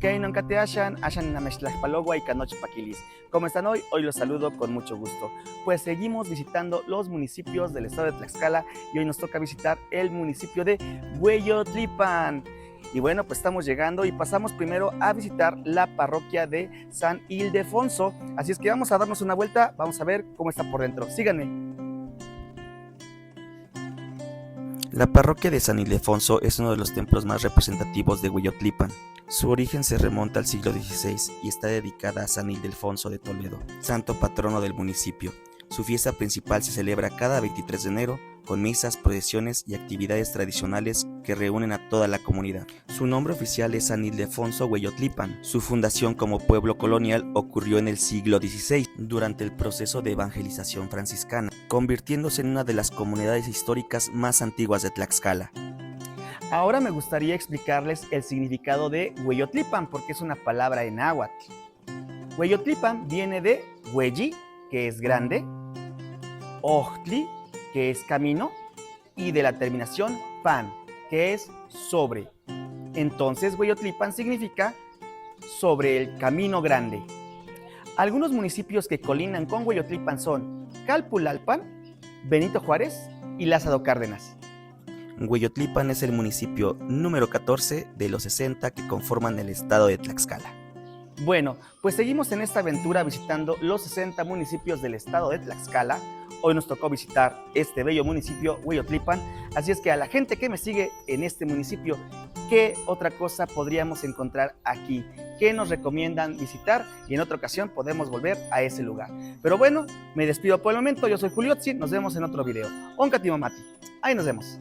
Keinon Kateashan, Ashan Nameshlajpalogua y Kanoch Paquilis. ¿Cómo están hoy? Hoy los saludo con mucho gusto. Pues seguimos visitando los municipios del estado de Tlaxcala y hoy nos toca visitar el municipio de Hueyotlipan. Y bueno, pues estamos llegando y pasamos primero a visitar la parroquia de San Ildefonso. Así es que vamos a darnos una vuelta, vamos a ver cómo está por dentro. Síganme. La parroquia de San Ildefonso es uno de los templos más representativos de Hueyotlipan. Su origen se remonta al siglo XVI y está dedicada a San Ildefonso de Toledo, santo patrono del municipio. Su fiesta principal se celebra cada 23 de enero, con misas, procesiones y actividades tradicionales que reúnen a toda la comunidad. Su nombre oficial es San Ildefonso Hueyotlipan. Su fundación como pueblo colonial ocurrió en el siglo XVI, durante el proceso de evangelización franciscana, convirtiéndose en una de las comunidades históricas más antiguas de Tlaxcala. Ahora me gustaría explicarles el significado de Hueyotlipan, porque es una palabra en náhuatl. Hueyotlipan viene de Hueyi, que es grande, Ohtli, que es camino, y de la terminación pan, que es sobre. Entonces, Hueyotlipan significa sobre el camino grande. Algunos municipios que colindan con Hueyotlipan son Calpulalpan, Benito Juárez y Lázaro Cárdenas. Hueyotlipan es el municipio número 14 de los 60 que conforman el estado de Tlaxcala. Bueno, pues seguimos en esta aventura visitando los 60 municipios del estado de Tlaxcala. Hoy nos tocó visitar este bello municipio, Hueyotlipan, así es que a la gente que me sigue en este municipio, ¿qué otra cosa podríamos encontrar aquí? ¿Qué nos recomiendan visitar? Y en otra ocasión podemos volver a ese lugar. Pero bueno, me despido por el momento, yo soy Juliotzi, nos vemos en otro video. Onkati Mamati, ahí nos vemos.